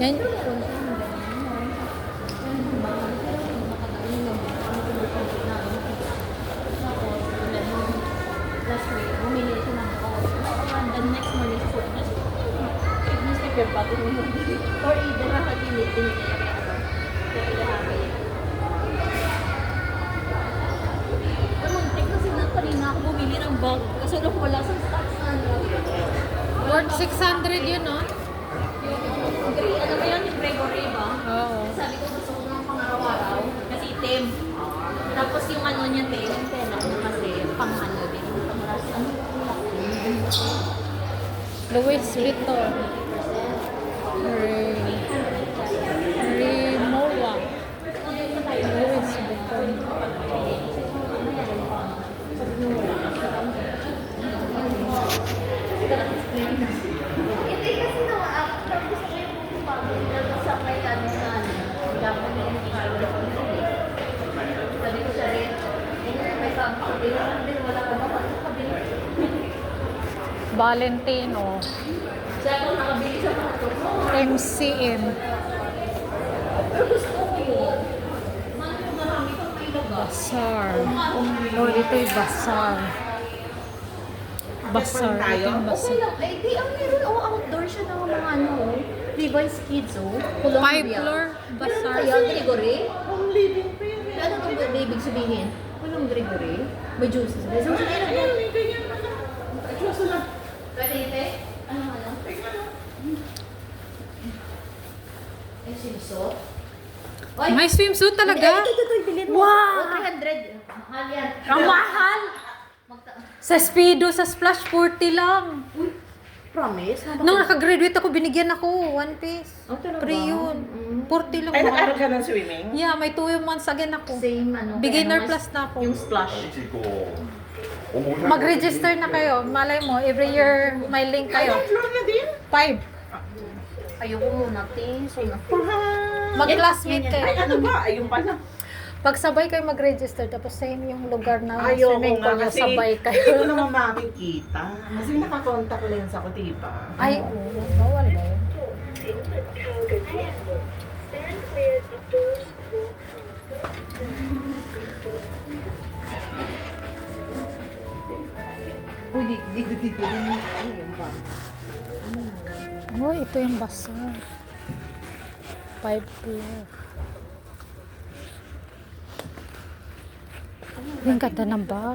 Yan. Last week, bumili ko ng the next morning po. Newspaper pa ito. Or either nakapilit din nila kaya ako. Kaya pinahagay. Muntik na sila pa rin ako bumili ng bag. Kasi nung wala sa stocks na ano. Worth 600 yun, no? Ano ba yun? Yung Gregory ba? Oo. Sabi ko gusto ko ng pang-araw-araw. Kasi itim. Tapos yung ano niya, yung tela ko kasi pang-ano din. Louis Vuitton. Rimowa. Louis Vuitton. Hindi kasi tapos ko yung pag-ibig sa may ano na dapat na yung sabi ko siya rin, may pang-kabila din, wala ka ba pang-kabila? Valentino. Siya kung nakabili siya pa ito. MCM. Pero gusto ko yun. Marami kang may lugar. Bazaar. Oh, ito yung Bazaar. Bazaar. Ito yung Okay Bazaar. lang. Eh, di ang meron. Outdoor siya ng mga ano. Levi's Kids, Colombia. 5 floor Bazaar. Kaya, Gregory? Home living pa yun. Ano itong ibig sabihin? Walang Gregory? May juices. May juices. May ganyan na lang. May juices na. Pwede ite? Ano? Ay, swimsuit? Oy! May swimsuit talaga? Ito, bilhin mo. Wow! 300. Mahal yan. Ang mahal! Sa Speedo, sa Splash, 40 lang. Promise? Nung nakagraduate ako, binigyan ako. One piece. Oh, talaga? Free yun. 40 lang. Ay, nag-aral ka ng swimming? Yeah, may 2 months again ako. Same ano. Beginner kaya plus na ako. Yung splash. Mag-register na kayo. Malay mo, every year may link kayo. Ay, floor na din? 5. Ayoko muna, te. So, Mag-classmate Ay, kayo. ano ba? Ayun pala. Pagsabay kayo mag-register, tapos same yung lugar na Ayoko swimming nga pool na kasi sabay hindi kayo. ko naman makikita. Kasi naka-contact lens ako, diba? Ay, oo. Bawal ba yun? Uy, dito. Ayun ba? Oh, ito yung bazaar. 5 floor. Yung ganda ng bag.